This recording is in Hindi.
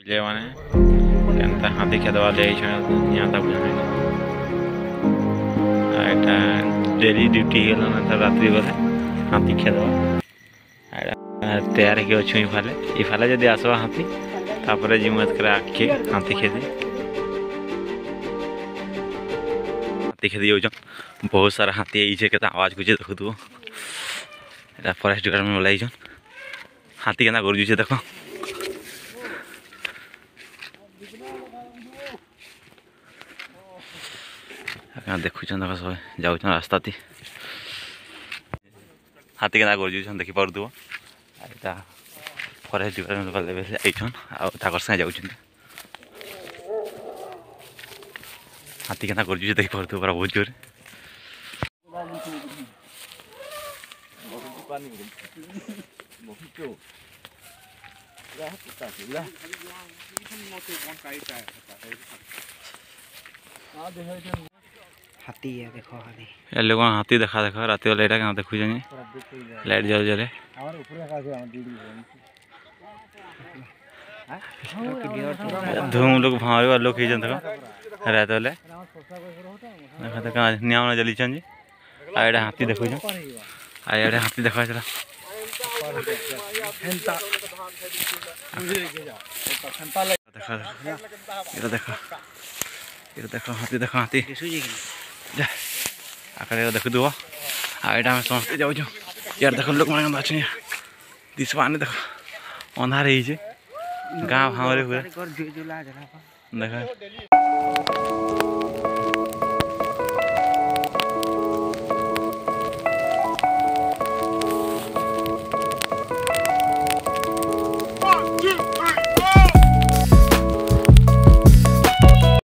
बुझे माने एंता हाथी खेदवा ले यहाँ तक बुझे এটা ডেলি ডিউটি গেল না তার রাত্রি বেলা হাতি খেদবা তৈয়ার হয়ে অছু ইফালে যদি আসবা হাতি তারপরে জিমত করে আখি হাতি খেদি हाथी खेदी जाऊन बहुत सारा हाथी ये के आवाज गुजे देखु तू एटा फॉरेस्ट डिपार्टमेंट वाला आइजन हाथी केना कर जुचे देखो देखु देख सब जाऊन रास्ता थी हाथी केना कर जुचन देखि पारु तू एटा फॉरेस्ट डिपार्टमेंट वाले आइजन आ संगे जाऊन हाथी केना कर जुचे देखि पारु तू पूरा बहुत जोर हाथी है देखो हाथी ये लोग हाथी देखा देखो रात वाला एटा देखु जानी लाइट जल जले धूम लोग भावे वाला लोग खींचन देखो रात वाले देखो देखो निया ना जली चन जी आइडा हाथी देखु जो आइडा हाथी देखा चला देखो देखो ये देखो हाथी देखो हाथी आकर देखो दुआ आइडा में समझते जाओ जो यार देखो लोग मांग बाछे दिसवाने देखो अंधार है जे गांव हमारे पूरा देखो